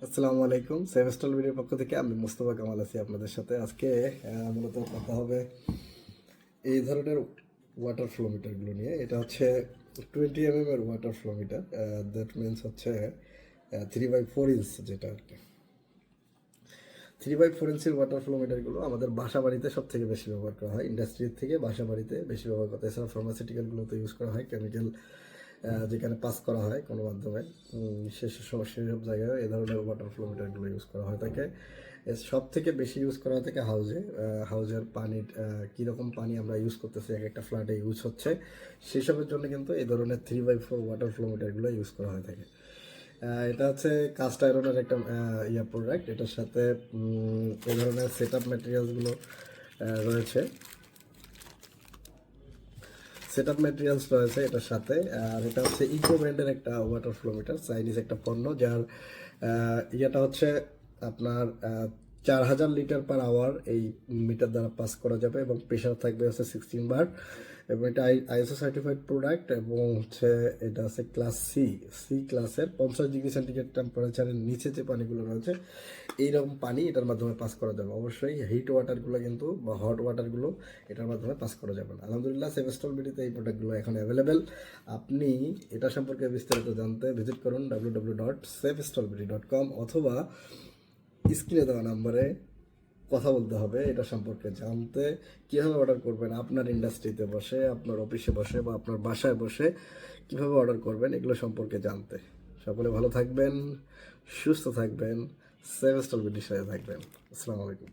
আসসালামু আলাইকুম। সেভেস্টল ভিডিওর পক্ষ থেকে আমি মোস্তফা কামাল আছি আপনাদের সাথে। আজকে মূলত কথা হবে এই ধরনের ওয়াটার ফ্লো মিটারগুলো নিয়ে। এটা হচ্ছে 20 mm এর water flow meter. That means হচ্ছে 3/4 ইঞ্চ, যেটা আর কি 3/4 ইঞ্চের ওয়াটার ফ্লো মিটারগুলো আমাদের বাসা বাড়িতে সব থেকে বেশি ব্যবহার করা হয়। ইন্ডাস্ট্রির থেকে বাসা বাড়িতে বেশি ব্যবহার করা হয়। এছাড়া ফার্মাসিউটিক্যালগুলোতে ইউজ করা হয়, কেমিক্যাল যেখানে পাস করা হয় কোনো মাধ্যমে, সেসব জায়গায় এই ধরনের ওয়াটার ফ্লো মিটারগুলো ইউজ করা হয় থাকে। সব থেকে বেশি ইউজ করা হয় থাকে হাউজে। হাউজের পানি, কীরকম পানি আমরা ইউজ করতেছি এক একটা ফ্ল্যাটে ইউজ হচ্ছে, সেসবের জন্য কিন্তু এই ধরনের 3/4 ওয়াটার ফ্লো মিটারগুলো ইউজ করা হয়ে থাকে। এটা হচ্ছে কাস্ট আয়রনের একটা প্রোডাক্ট। এটার সাথে এই ধরনের সেট আপ ম্যাটেরিয়ালসগুলো রয়েছে। সেট আপ ম্যাটেরিয়ালস রয়েছে এটার সাথে। আর এটা হচ্ছে ইকো ব্র্যান্ডের একটা ওয়াটার ফ্লো মিটার, চাইনিজ একটা পণ্য, যার ইয়েটা হচ্ছে আপনার 4000 লিটার/আওয়ার এই মিটার দ্বারা পাস করা যাবে এবং প্রেশার থাকবে হচ্ছে 16 বার। এবং এটা আইএসও সার্টিফাইড প্রোডাক্ট এবং হচ্ছে এটা হচ্ছে ক্লাস সি ক্লাসের 50 ডিগ্রি সেন্টিগ্রেড টেম্পারেচারের নিচে যে পানিগুলো রয়েছে এইরকম পানি এটার মাধ্যমে পাস করা যাবে। অবশ্যই হিট ওয়াটারগুলো কিন্তু বা হট ওয়াটারগুলো এটার মাধ্যমে পাস করা যাবে না। আলহামদুলিল্লাহ, সেভেস্টল বিডিতে এই প্রোডাক্টগুলো এখন অ্যাভেলেবেল। আপনি এটা সম্পর্কে বিস্তারিত জানতে ভিজিট করুন www.sevestolbidi.com, অথবা স্ক্রিনে দেওয়া নাম্বারে কথা বলতে হবে এটা সম্পর্কে জানতে। কীভাবে অর্ডার করবেন আপনার ইন্ডাস্ট্রিতে বসে, আপনার অফিসে বসে বা আপনার বাসায় বসে কীভাবে অর্ডার করবেন এগুলো সম্পর্কে জানতে। সকলে ভালো থাকবেন, সুস্থ থাকবেন, সেভেস্টল বিডির সাথে থাকবেন। আসসালামু আলাইকুম।